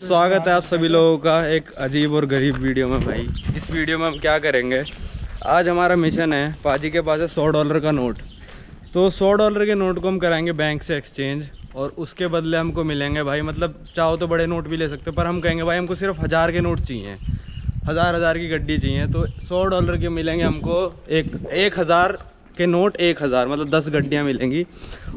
स्वागत है आप सभी लोगों का एक अजीब और गरीब वीडियो में। भाई इस वीडियो में हम क्या करेंगे, आज हमारा मिशन है, पाजी के पास है $100 का नोट। तो $100 के नोट को हम कराएंगे बैंक से एक्सचेंज और उसके बदले हमको मिलेंगे भाई, मतलब चाहो तो बड़े नोट भी ले सकते हो, पर हम कहेंगे भाई हमको सिर्फ 1000 के नोट चाहिए, हज़ार की गड्डी चाहिए। तो $100 के मिलेंगे हमको 1000 के नोट, 1000 मतलब 10 गड्डियाँ मिलेंगी।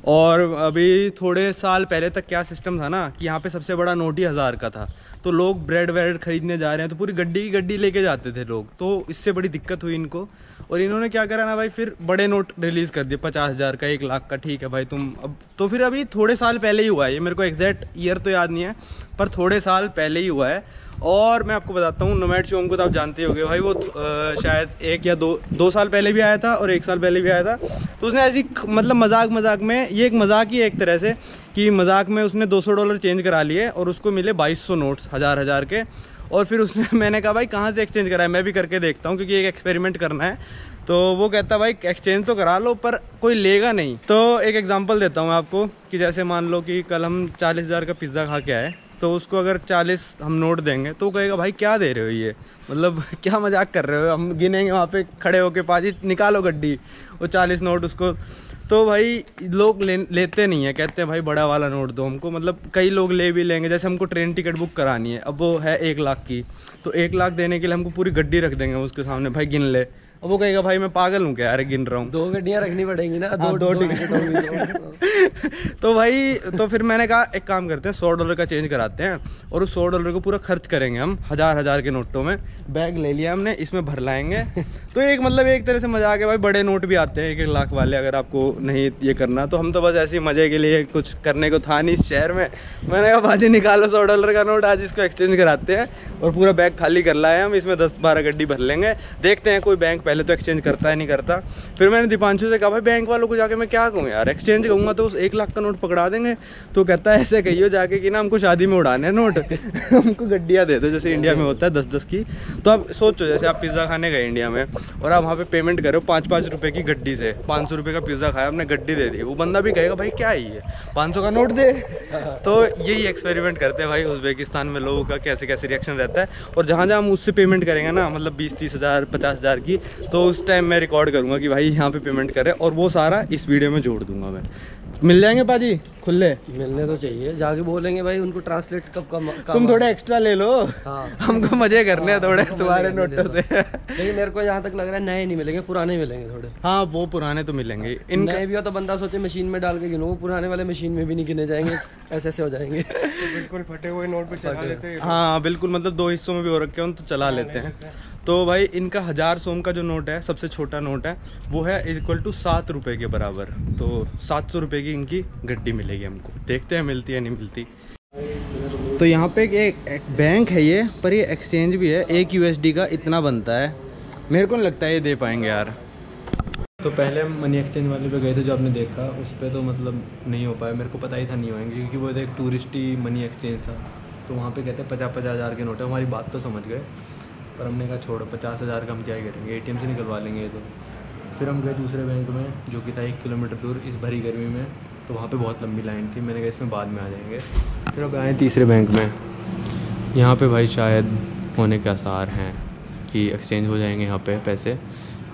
और अभी थोड़े साल पहले तक क्या सिस्टम था ना कि यहाँ पे सबसे बड़ा नोट ही 1000 का था। तो लोग ब्रेड वेड खरीदने जा रहे हैं तो पूरी गड्डी की गड्डी लेके जाते थे लोग, तो इससे बड़ी दिक्कत हुई इनको। और इन्होंने क्या करा ना भाई, फिर बड़े नोट रिलीज़ कर दिए 50,000 का, 1 लाख का। ठीक है भाई तुम अब तो फिर अभी थोड़े साल पहले ही हुआ है ये, मेरे को एग्जैक्ट ईयर तो याद नहीं है पर थोड़े साल पहले ही हुआ है। और मैं आपको बताता हूँ, नोमैड शोम को तो आप जानते होंगे भाई, वो शायद 1 या 2 साल पहले भी आया था और 1 साल पहले भी आया था। तो उसने ऐसी मतलब मजाक में, ये एक मजाक ही है एक तरह से, कि मजाक में उसने $200 चेंज करा लिए और उसको मिले 2200 नोट्स हज़ार के। और फिर उसने मैंने कहा भाई कहाँ से एक्सचेंज करा है, मैं भी करके देखता हूँ क्योंकि एक एक्सपेरिमेंट करना है। तो वो कहता भाई एक्सचेंज तो करा लो पर कोई लेगा नहीं। तो एक एग्जांपल देता हूँ आपको कि जैसे मान लो कि कल हम 40,000 का पिज़्ज़ा खा के आए, तो उसको अगर 40 हम नोट देंगे तो कहेगा भाई क्या दे रहे हो ये, मतलब क्या मजाक कर रहे हो। हम गिनेंगे वहाँ पे खड़े होके, पाजी निकालो गड्डी, वो 40 नोट उसको। तो भाई लोग लेते नहीं है, कहते हैं भाई बड़ा वाला नोट दो हमको। मतलब कई लोग ले भी लेंगे, जैसे हमको ट्रेन टिकट बुक करानी है, अब वो है 1 लाख की, तो 1 लाख देने के लिए हमको पूरी गड्डी रख देंगे उसके सामने, भाई गिन ले। अब वो कहेगा भाई मैं पागल हूँ क्या यार गिन रहा हूँ। 2 गड्डियाँ रखनी पड़ेंगी ना, दो टिकट होंगी। तो भाई तो फिर मैंने कहा एक काम करते हैं, $100 का चेंज कराते हैं और उस $100 को पूरा खर्च करेंगे हम हज़ार के नोटों में। बैग ले लिया हमने, इसमें भर लाएंगे। तो एक मतलब एक तरह से मजाक है भाई, बड़े नोट भी आते हैं 1-1 लाख वाले, अगर आपको नहीं ये करना। तो हम तो बस ऐसे ही मजे के लिए, कुछ करने को था नहीं इस शहर में, मैंने कहा भाजी निकालो $100 का नोट, आज इसको एक्सचेंज कराते हैं। और पूरा बैग खाली कर लाए हम, इसमें 10-12 गड्डी भर लेंगे, देखते हैं कोई बैंक पहले तो एक्सचेंज करता है नहीं करता। फिर मैंने दीपांशु से कहा भाई बैंक वालों को जाके मैं क्या कहूँ यार, एक्सचेंज कहूँगा तो उस 1 लाख का नोट पकड़ा देंगे। तो कहता है ऐसे कहियो जाके कि ना हमको शादी में उड़ाने हैं नोट, हमको गड्डियाँ दे दो जैसे इंडिया में होता है 10-10 की। तो आप सोचो जैसे आप पिज़्ज़ा खाने गए इंडिया में और आप वहाँ पे पेमेंट करो 5-5 रुपये की गड्डी से, 500 रुपये का पिज़्ज़ा खाया आपने, गड्डी दे दी, वो बंदा भी कहेगा भाई क्या है ये 500 का नोट दे। तो यही एक्सपेरिमेंट करते हैं भाई उज़्बेकिस्तान में लोगों का कैसे कैसे रिएक्शन रहता है। और जहाँ जहाँ हम उससे पेमेंट करेंगे ना, मतलब 20-30 हज़ार 50,000 की, तो उस टाइम मैं रिकॉर्ड करूँगा कि भाई यहाँ पे पेमेंट करें और वो सारा इस वीडियो में जोड़ दूंगा मैं। मिल जाएंगे पाजी खुले? मिलने तो चाहिए, जाके बोलेंगे भाई उनको ट्रांसलेट कब तुम थोड़ा एक्स्ट्रा ले लो। हाँ। हमको मजे करने हैं थोड़े तुम्हारे नोटों से। लेकिन मेरे को यहाँ तक लग रहा है नए नहीं मिलेंगे, पुराने मिलेंगे थोड़े। हाँ वो पुराने तो मिलेंगे, नए भी हो तो बंदा सोचे मशीन में डाल के गिनो, वो पुराने वाले मशीन में भी नहीं गिने जाएंगे, ऐसे हो जाएंगे। तो बिल्कुल फटे हुए नोट पे चला लेते हैं। हाँ बिल्कुल, मतलब 2 हिस्सों में भी हो रखे हो तो चला लेते हैं। तो भाई इनका 1000 सोम का जो नोट है, सबसे छोटा नोट है, वो है = 7 रुपये के बराबर। तो 700 रुपये की इनकी गड्डी मिलेगी हमको, देखते हैं मिलती है नहीं मिलती। तो यहाँ पे एक बैंक है ये, पर ये एक्सचेंज भी है, 1 USD का इतना बनता है। मेरे को नहीं लगता है ये दे पाएंगे यार। तो पहले हम मनी एक्सचेंज वाले पे गए थे जो आपने देखा, उस पर तो मतलब नहीं हो पाया, मेरे को पता ही था नहीं होएंगे क्योंकि वो एक टूरिस्ट ही मनी एक्सचेंज था। तो वहाँ पे कहते हैं 50-50 हज़ार के नोट है, हमारी बात तो समझ गए, पर हमने कहा छोड़ो 50,000 का हम क्या ही करेंगे, ATM से निकलवा लेंगे ये तो। फिर हम गए दूसरे बैंक में जो कि था 1 किलोमीटर दूर इस भरी गर्मी में, तो वहाँ पे बहुत लंबी लाइन थी, मैंने कहा इसमें बाद में आ जाएंगे। फिर अब आए तीसरे बैंक में, यहाँ पे भाई शायद होने के आसार हैं कि एक्सचेंज हो जाएंगे, यहाँ पे पैसे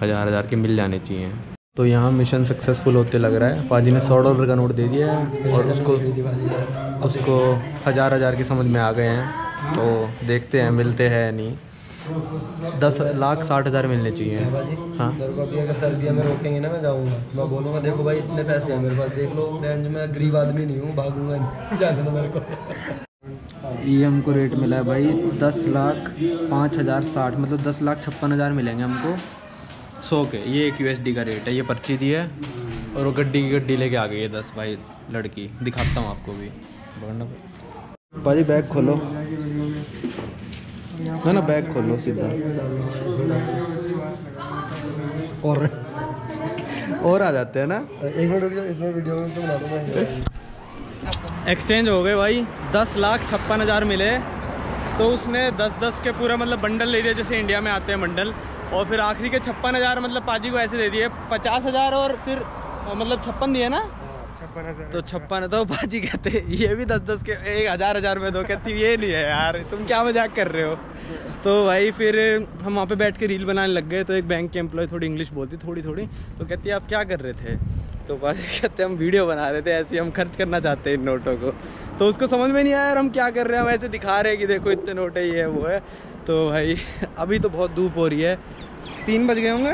हज़ार के मिल जाने चाहिए। तो यहाँ मिशन सक्सेसफुल होते लग रहा है, पाजी ने $100 का नोट दे दिया है और उसको हज़ार के समझ में आ गए हैं। तो देखते हैं मिलते हैं नहीं, 10,60,000 मिलने चाहिए। हाँ मेरे को अभी अगर सर्दियों में रोकेंगे ना, मैं जाऊँगा, मैं बोलूँगा देखो भाई इतने पैसे हैं मेरे पास, देख लो बेंच में, गरीब आदमी नहीं हूँ, भागूंगा जाने दो मेरे को। ये हमको रेट मिला है भाई 10,05,060, मतलब 10,56,000 मिलेंगे हमको 100 के। ये 1 USD का रेट है, ये पर्ची दी है और वो गड्डी की गड्डी लेके आ गई है 10 भाई लड़की, दिखाता हूँ आपको भी। भाई बैग खोलो है ना, बैग खोलो सीधा और आ जाते हैं ना। 1 मिनट रुक जाओ, इसमें वीडियो में तो बना दूँगा। एक्सचेंज हो गए भाई, 10,56,000 मिले। तो उसने 10-10 के पूरा मतलब बंडल ले लिया जैसे इंडिया में आते हैं बंडल, और फिर आखिरी के 56,000 मतलब पाजी को ऐसे दे दिए 50,000 और फिर मतलब 56 दिए ना, 56,000 तो 56 तो बाजी कहते ये भी 10-10 के 1,000 में दो, कहती ये नहीं है यार, तुम क्या मजाक कर रहे हो। तो भाई फिर हम वहाँ पे बैठ के रील बनाने लग गए। तो एक बैंक के एम्प्लॉय थोड़ी इंग्लिश बोलती थोड़ी, तो कहती है आप क्या कर रहे थे। तो बाजी कहते हम वीडियो बना रहे थे, ऐसे ही हम खर्च करना चाहते हैं इन नोटों को। तो उसको समझ में नहीं आया यार हम क्या कर रहे हैं, हम ऐसे दिखा रहे हैं कि देखो इतने नोट है, ये है वो है। तो भाई अभी तो बहुत धूप हो रही है, 3 बज गए होंगे,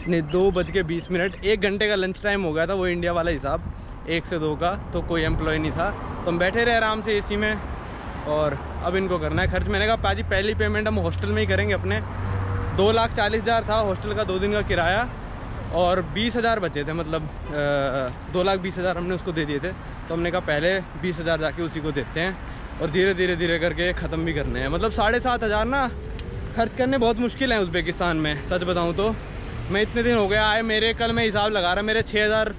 नहीं 2:20। 1 घंटे का लंच टाइम हो गया था, वो इंडिया वाला हिसाब 1 से 2 का। तो कोई एम्प्लॉय नहीं था, तो हम बैठे रहे आराम से एसी में। और अब इनको करना है खर्च। मैंने कहा पाजी पहली पेमेंट हम हॉस्टल में ही करेंगे अपने। 2,40,000 था हॉस्टल का 2 दिन का किराया, और 20,000 बचे थे, मतलब 2,20,000 हमने उसको दे दिए थे। तो हमने कहा पहले 20,000 जाके उसी को देते हैं, और धीरे धीरे करके ख़त्म भी करने हैं। मतलब 7,500 ना खर्च करने बहुत मुश्किल है उज़्बेकिस्तान में, सच बताऊं तो। मैं इतने दिन हो गया आए, मेरे कल मैं हिसाब लगा रहा, मेरे 6,000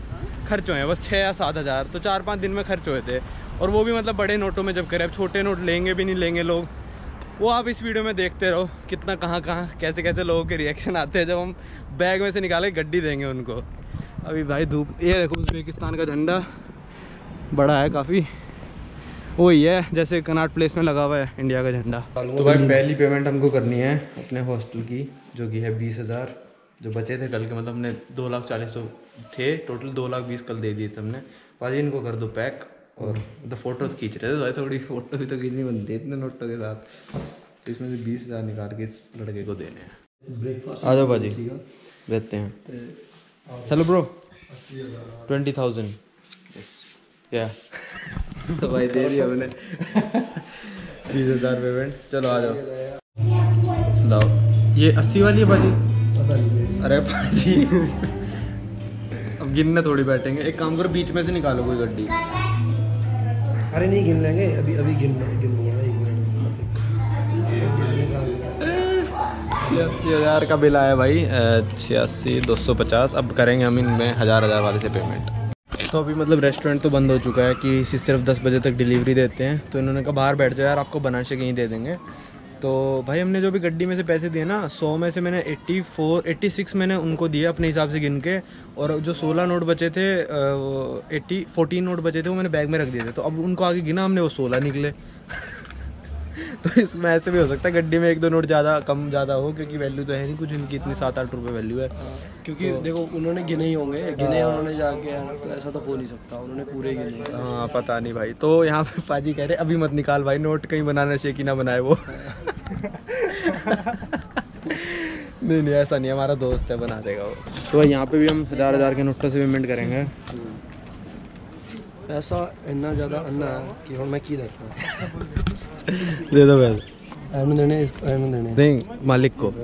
खर्च हुए हैं बस, 6 या 7,000। तो 4-5 दिन में खर्च हुए थे, और वो भी मतलब बड़े नोटों में जब करें। अब छोटे नोट लेंगे भी नहीं लेंगे लोग, वो आप इस वीडियो में देखते रहो कितना कहाँ कैसे कैसे लोगों के रिएक्शन आते हैं जब हम बैग में से निकाले गड्डी देंगे उनको। अभी भाई धूप, ये देखो उज़्बेकिस्तान का झंडा बड़ा है काफ़ी, वही है जैसे कनाट प्लेस में लगा हुआ है इंडिया का झंडा। तो भाई पहली पेमेंट हमको करनी है अपने हॉस्टल की, जो कि है 20,000 जो बचे थे कल के। मतलब हमने 2,40,000 थे टोटल, 2,20,000 कल दे दिए थे हमने। भाई इनको कर दो पैक, और तो फ़ोटोज़ खींच रहे थे भाई, थोड़ी फ़ोटो भी तो खींचनी बनती है इतने नोटों के साथ। तो इसमें से 20,000 निकाल के इस लड़के को देने हैं। आ जाओ भाजी देते हैं। हेलो ब्रो, 20,000 क्या तो भाई दे दिया मैंने 20,000 पेमेंट। चलो आ जाओ, लाओ ये 80 वाली है भाजी। अरे भाजी अब गिनने थोड़ी बैठेंगे, एक काम करो बीच में से निकालो कोई गड्डी। अरे नहीं गिन लेंगे, अभी गिन लूँगा। 86,000 का बिल आया भाई, 86,250। अब करेंगे हम इनमें 1,000 वाले से पेमेंट। तो अभी मतलब रेस्टोरेंट तो बंद हो चुका है कि सिर्फ 10 बजे तक डिलीवरी देते हैं। तो इन्होंने कहा बाहर बैठ जाओ यार, आपको बना के यहीं दे देंगे। तो भाई हमने जो भी गड्डी में से पैसे दिए ना, 100 में से मैंने 86 मैंने उनको दिए अपने हिसाब से गिन के। और जो 16 नोट बचे थे, 14 नोट बचे थे, वो मैंने बैग में रख दिए थे। तो अब उनको आगे गिना हमने, वो 16 निकले। तो इसमें ऐसे भी हो सकता है गड्डी में 1-2 नोट ज़्यादा कम ज़्यादा हो, क्योंकि वैल्यू तो है नहीं कुछ इनकी, इतनी 7-8 रुपये वैल्यू है। क्योंकि तो, देखो उन्होंने गिने ही होंगे, गिने उन्होंने जाके, तो ऐसा तो हो नहीं सकता, उन्होंने पूरे गिने। हाँ पता नहीं भाई। तो यहाँ पे पाजी कह रहे अभी मत निकाल भाई नोट, कहीं बनाना चाहिए कि ना बनाए वो। नहीं ऐसा नहीं, हमारा दोस्त है बना देगा वो। तो यहाँ पे भी हम 1,000 के नोटों से पेमेंट करेंगे। ऐसा इतना ज़्यादा अन्ना है कि हम मैं की दसा दे दो पैसे, एम देने इसको, एम देने नहीं मालिक को। तो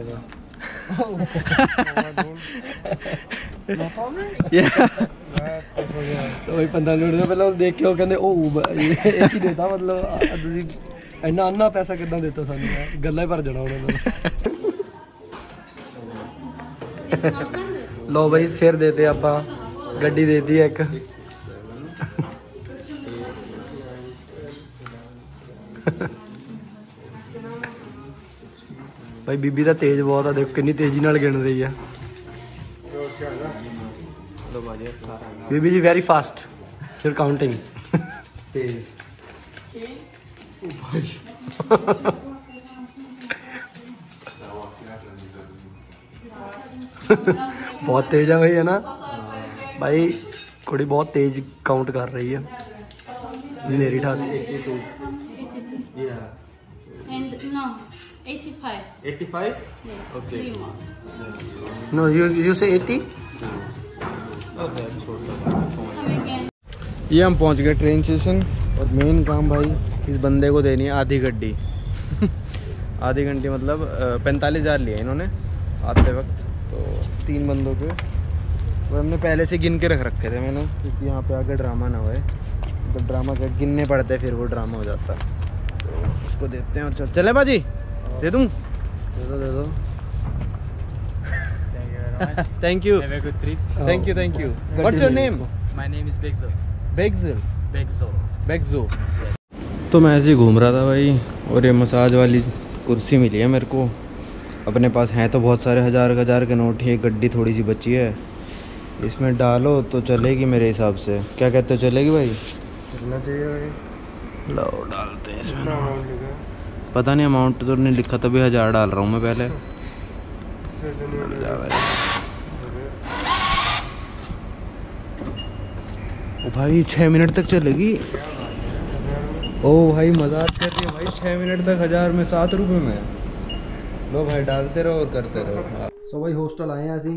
भाई 15 मिनट से पहले देख के वो कहते एक ही देता, मतलब तुझी इन्ना अन्ना पैसा कितना देता सानू, गल्ला भर जाना उन्होंने। लो भाई फिर देते आपां गड्डी देती है एक। भाई बीबी का तेज बहुत है, देखो कितनी तेजी नाल गिन रही है। बीबी जी वेरी फास्ट, फिर काउंटिंग तेज। बहुत तेज है भाई, है ना भाई, कुड़ी बहुत तेज काउंट कर रही है। मेरी ठाक 82 And no, 85. 85? Yes. Okay. 3 more. No you say 80। Come again. ये हम पहुंच गए ट्रेन स्टेशन, और मेन काम भाई इस बंदे को देनी है आधी गड्डी। आधी घंटी मतलब 45,000 लिए इन्होंने आते वक्त। तो 3 बंदों के वो हमने पहले से गिन के रखे थे मैंने, क्योंकि यहाँ पे आके ड्रामा ना होए। तो ड्रामा का गिनने पड़ते फिर वो ड्रामा हो जाता। तो उसको देते हैं और चले बाजी, दे दूँ? दे दो। Thank you, Have a good trip. Thank you, thank you. What's your name? My name is Begzo. बेग्जिल, Begzo. बेग्जो। तो मैं ऐसे ही घूम रहा था भाई, और ये मसाज वाली कुर्सी मिली है मेरे को। अपने पास हैं तो बहुत सारे 1,000 के नोट, ये गड्डी थोड़ी सी बची है। इसमें डालो तो चलेगी मेरे हिसाब से। क्या कहते हो, चलेगी भाई? चलना चाहिए भाई। लो डालते हैं इसमें। कितना अमाउंट लिखा है? पता नहीं, अमाउंट तो नहीं लिखा, तभी 1000 डाल रहा हूँ मैं पहले। इससे तो नहीं होगा। ओ भाई 6 मिनट तक चलेगी। ओ भाई मजाक कर रही है भाई, 6 मिनट तक 1000 में 7 रुपये में। लो भाई डालते रहो और करते रहो। सो भाई हॉस्टल आए हैं ऐसे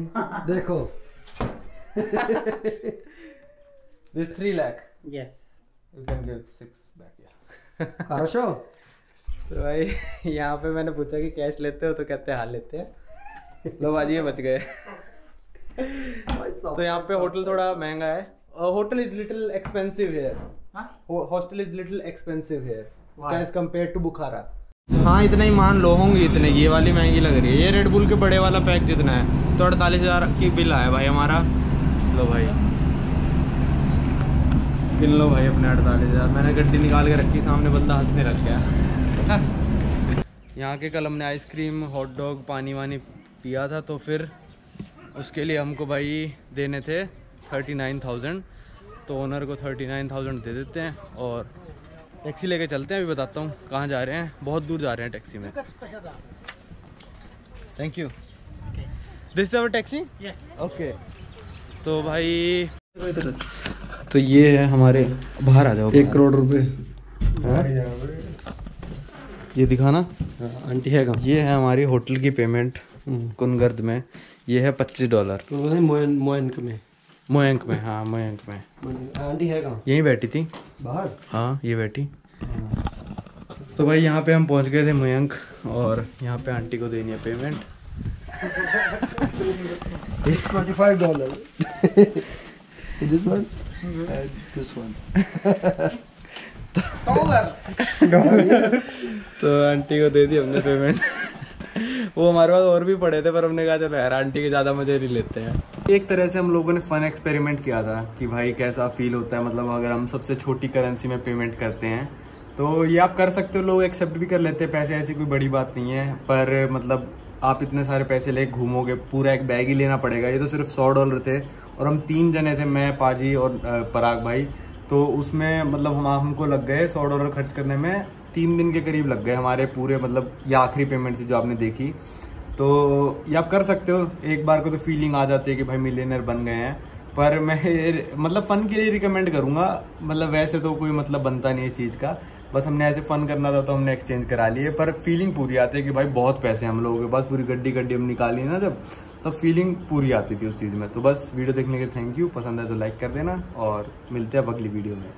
देखो। This 3 lakh. Yes. You can give 6 back, yeah. хорошо। तो भाई यहाँ पे मैंने पूछा कि कैश लेते हो, तो कहते हैं हाँ लेते हैं। लो भाई ये बच गए। तो यहाँ पे होटल थोड़ा महंगा है। Hotel is little expensive here. Hostel is little expensive here as compare to Bukhara. हाँ इतना ही मान लो, होंगी इतने की। ये वाली महंगी लग रही है। ये रेड बुल के बड़े वाला पैक जितना है, तो 48,000 की बिल आया भाई हमारा। लो भाई गिन लो भाई अपने 48,000। मैंने गड्डी निकाल के रखी, सामने बंदा हंसने लग गया। यहाँ के कल हमने आइसक्रीम, हॉट डॉग, पानी वानी पिया था, तो फिर उसके लिए हमको भाई देने थे 39,000। तो ओनर को 39,000 दे देते हैं और टैक्सी लेके चलते हैं। अभी बताता हूँ कहाँ जा रहे हैं। बहुत दूर जा रहे हैं टैक्सी में। Thank you. This is our taxi? Yes. Okay. तो भाई तो ये है हमारे, बाहर आ जाओ। 1 करोड़ रुपए। ये दिखाना। आंटी है कहाँ? ये है हमारी होटल की पेमेंट कुनगर्द में। ये है $25। तो मोयंक में। मोयंक में, हाँ मोयंक में। आंटी है कहाँ? यहीं बैठी थी बाहर। हाँ ये बैठी। तो भाई यहाँ पे हम पहुँच गए थे मयंक, और यहाँ पे आंटी को देनी है payment. $25। This one? This one. तो आंटी को दे दी हमने पेमेंट। वो हमारे पास और भी पड़े थे, पर हमने कहा चलो यार आंटी के ज़्यादा मजे नहीं लेते हैं। एक तरह से हम लोगों ने फन एक्सपेरिमेंट किया था कि भाई कैसा फील होता है, मतलब अगर हम सबसे छोटी करेंसी में पेमेंट करते हैं। तो ये आप कर सकते हो, लोग एक्सेप्ट भी कर लेते हैं पैसे, ऐसी कोई बड़ी बात नहीं है। पर मतलब आप इतने सारे पैसे लेके घूमोगे, पूरा एक बैग ही लेना पड़ेगा। ये तो सिर्फ $100 थे और हम 3 जने थे, मैं, पाजी और पराग भाई। तो उसमें मतलब हमको लग गए $100 खर्च करने में 3 दिन के करीब लग गए हमारे पूरे। मतलब ये आखिरी पेमेंट थी जो आपने देखी। तो ये आप कर सकते हो, एक बार को तो फीलिंग आ जाती है कि भाई मिलियनर बन गए हैं। पर मैं मतलब फ़न के लिए रिकमेंड करूँगा। मतलब वैसे तो कोई मतलब बनता नहीं इस चीज़ का, बस हमने ऐसे फ़न करना था तो हमने एक्सचेंज करा लिए। पर फीलिंग पूरी आती है कि भाई बहुत पैसे हम लोगों के पास, पूरी गड्डी हम निकाली ना जब, तब फीलिंग पूरी आती थी उस चीज़ में। तो बस वीडियो देखने के थैंक यू। पसंद है तो लाइक कर देना और मिलते हैं अब अगली वीडियो में।